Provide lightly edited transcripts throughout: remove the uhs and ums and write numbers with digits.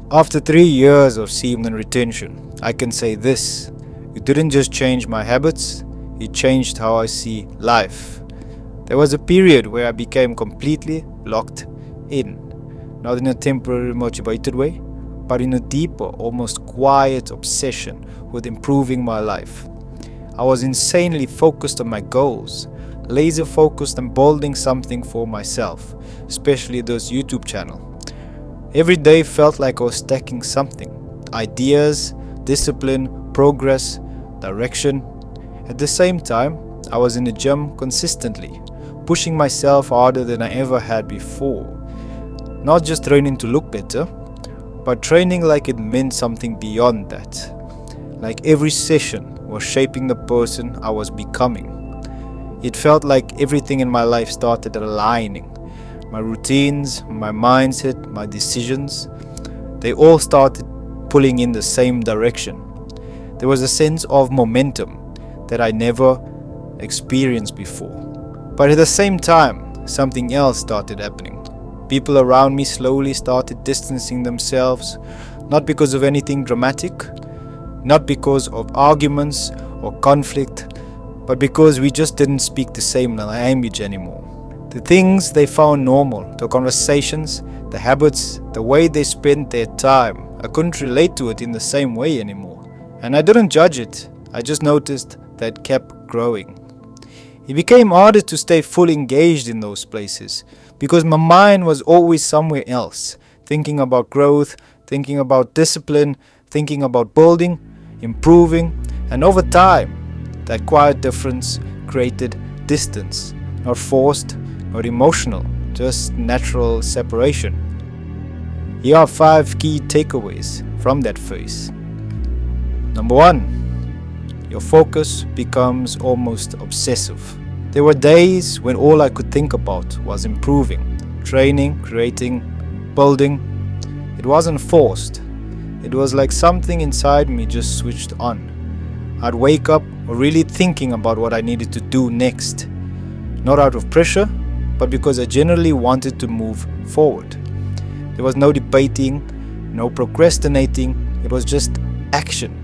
After 3 years of semen retention, I can say this: it didn't just change my habits, it changed how I see life. There was a period where I became completely locked in, not in a temporary motivated way, but in a deeper, almost quiet obsession with improving my life. I was insanely focused on my goals, laser focused on building something for myself, especially this YouTube channel. Every day felt like I was stacking something: ideas, discipline, progress, direction. At the same time, I was in the gym consistently, pushing myself harder than I ever had before. Not just training to look better, but training like it meant something beyond that. Like every session was shaping the person I was becoming. It felt like everything in my life started aligning. My routines, my mindset, my decisions, they all started pulling in the same direction. There was a sense of momentum that I never experienced before. But at the same time, something else started happening. People around me slowly started distancing themselves, not because of anything dramatic, not because of arguments or conflict, but because we just didn't speak the same language anymore. The things they found normal, the conversations, the habits, the way they spent their time, I couldn't relate to it in the same way anymore. And I didn't judge it, I just noticed that it kept growing. It became harder to stay fully engaged in those places because my mind was always somewhere else, thinking about growth, thinking about discipline, thinking about building, improving, and over time, that quiet difference created distance, not forced, not emotional, just natural separation. Here are 5 key takeaways from that phase. Number 1, your focus becomes almost obsessive. There were days when all I could think about was improving, training, creating, building. It wasn't forced. It was like something inside me just switched on. I'd wake up really thinking about what I needed to do next. Not out of pressure, but because I genuinely wanted to move forward. There was no debating, no procrastinating, it was just action.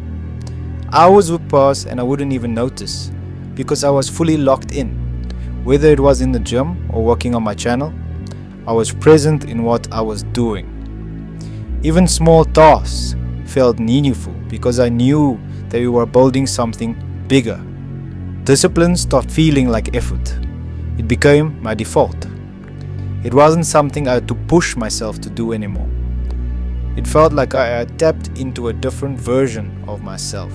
Hours would pass and I wouldn't even notice, because I was fully locked in. Whether it was in the gym or working on my channel, I was present in what I was doing. Even small tasks felt meaningful because I knew that we were building something bigger. Discipline stopped feeling like effort. It became my default. It wasn't something I had to push myself to do anymore. It felt like I had tapped into a different version of myself.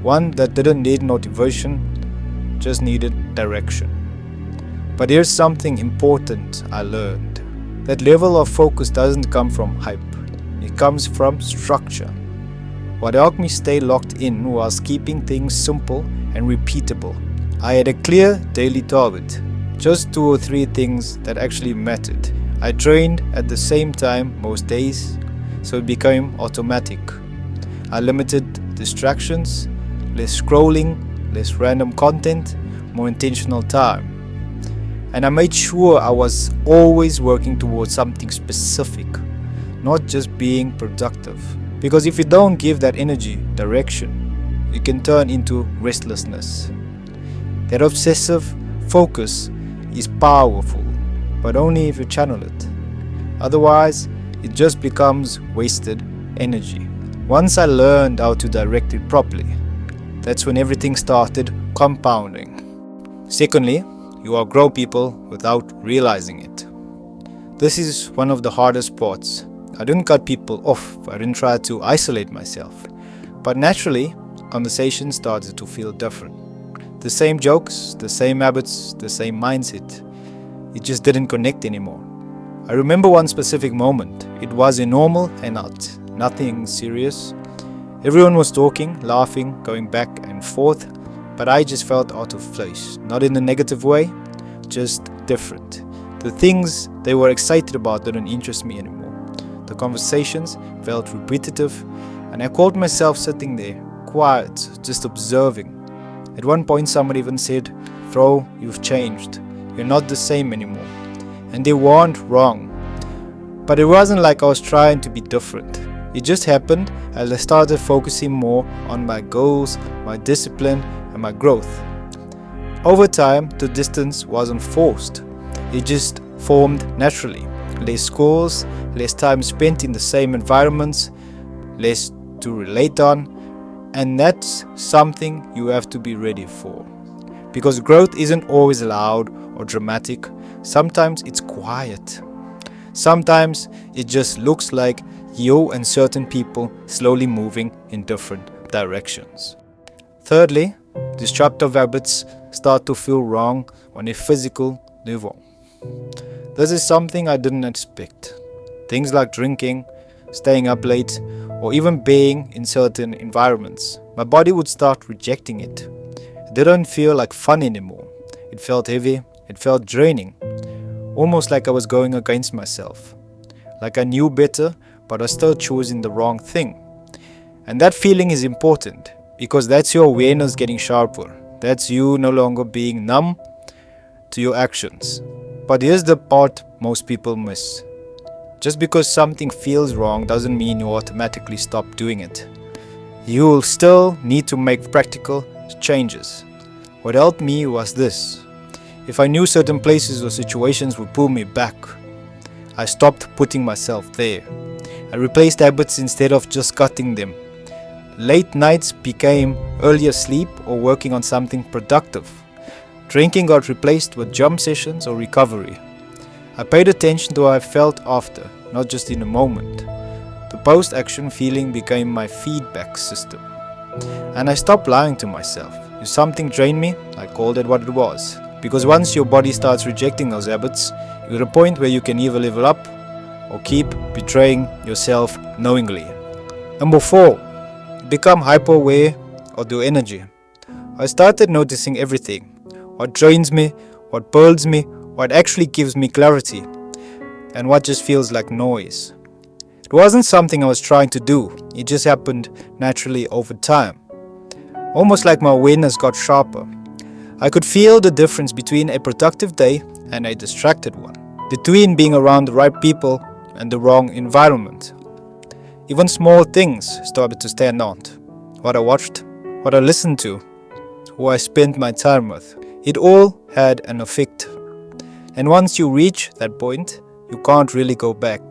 One that didn't need motivation, just needed direction. But here's something important I learned. That level of focus doesn't come from hype. It comes from structure. What helped me stay locked in was keeping things simple and repeatable. I had a clear daily target. Just 2 or 3 things that actually mattered. I trained at the same time most days, so it became automatic. I limited distractions, less scrolling, less random content, more intentional time. And I made sure I was always working towards something specific, not just being productive. Because if you don't give that energy direction, it can turn into restlessness. That obsessive focus is powerful, but only if you channel it. Otherwise, it just becomes wasted energy. Once I learned how to direct it properly, that's when everything started compounding. Secondly, you outgrow people without realizing it. This is one of the hardest parts. I didn't cut people off, I didn't try to isolate myself. But naturally, conversations started to feel different. The same jokes, the same habits, the same mindset. It just didn't connect anymore. I remember one specific moment. It was a normal hangout, nothing serious. Everyone was talking, laughing, going back and forth, but I just felt out of place. Not in a negative way, just different. The things they were excited about didn't interest me anymore. The conversations felt repetitive, and I caught myself sitting there, quiet, just observing. At one point somebody even said, "Bro, you've changed. You're not the same anymore." And they weren't wrong. But it wasn't like I was trying to be different. It just happened as I started focusing more on my goals, my discipline, and my growth. Over time, the distance wasn't forced. It just formed naturally. Less scores, less time spent in the same environments, less to relate on, and that's something you have to be ready for. Because growth isn't always loud or dramatic. Sometimes it's quiet. Sometimes it just looks like you and certain people slowly moving in different directions. Thirdly, disruptive habits start to feel wrong on a physical level. This is something I didn't expect. Things like drinking, staying up late, or even being in certain environments. My body would start rejecting it. It didn't feel like fun anymore. It felt heavy, it felt draining. Almost like I was going against myself. Like I knew better, but I was still choosing the wrong thing. And that feeling is important, because that's your awareness getting sharper. That's you no longer being numb to your actions. But here's the part most people miss. Just because something feels wrong doesn't mean you automatically stop doing it. You'll still need to make practical changes. What helped me was this. If I knew certain places or situations would pull me back, I stopped putting myself there. I replaced habits instead of just cutting them. Late nights became earlier sleep or working on something productive. Drinking got replaced with jump sessions or recovery. I paid attention to how I felt after, not just in the moment. The post-action feeling became my feedback system. And I stopped lying to myself. If something drained me, I called it what it was. Because once your body starts rejecting those habits, you're at a point where you can either level up or keep betraying yourself knowingly. Number 4, become hyper-aware of your energy. I started noticing everything. What drains me, what builds me, what actually gives me clarity, and what just feels like noise. It wasn't something I was trying to do, it just happened naturally over time. Almost like my awareness got sharper. I could feel the difference between a productive day and a distracted one, between being around the right people and the wrong environment. Even small things started to stand out. What I watched, what I listened to, who I spent my time with. It all had an effect. And once you reach that point, you can't really go back.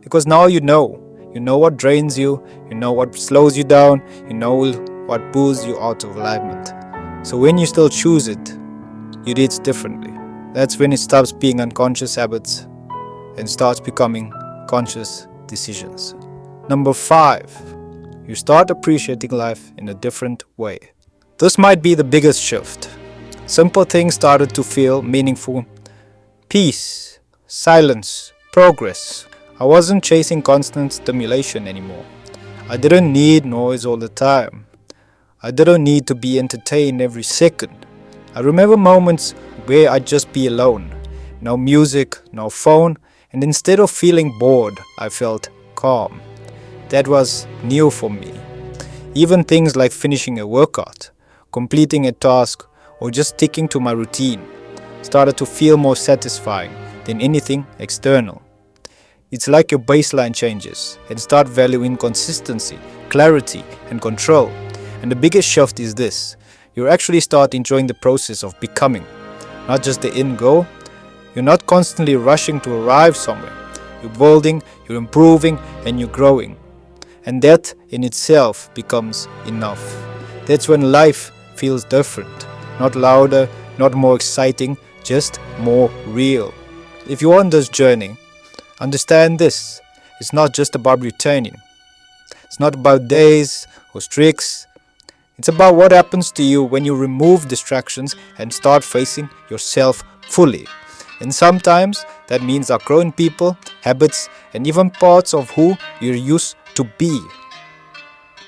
Because now you know what drains you, you know what slows you down, you know what pulls you out of alignment. So when you still choose it, you do it differently. That's when it stops being unconscious habits and starts becoming conscious decisions. Number 5, you start appreciating life in a different way. This might be the biggest shift. Simple things started to feel meaningful. Peace, silence, progress. I wasn't chasing constant stimulation anymore. I didn't need noise all the time. I didn't need to be entertained every second. I remember moments where I'd just be alone. No music, no phone, and instead of feeling bored, I felt calm. That was new for me. Even things like finishing a workout, completing a task, or just sticking to my routine started to feel more satisfying than anything external. It's like your baseline changes and start valuing consistency, clarity, and control. And the biggest shift is this. You actually start enjoying the process of becoming, not just the end goal. You're not constantly rushing to arrive somewhere. You're building, you're improving, and you're growing. And that in itself becomes enough. That's when life feels different. Not louder, not more exciting, just more real. If you're on this journey, understand this. It's not just about returning. It's not about days or streaks. It's about what happens to you when you remove distractions and start facing yourself fully. And sometimes that means outgrowing people, habits, and even parts of who you used to be.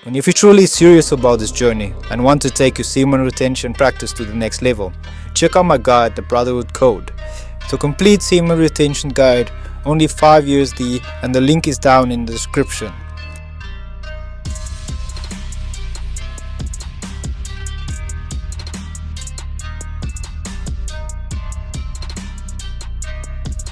And if you're truly serious about this journey and want to take your semen retention practice to the next level, check out my guide, The Brotherhood Code. It's a complete semen retention guide, only $5, and the link is down in the description.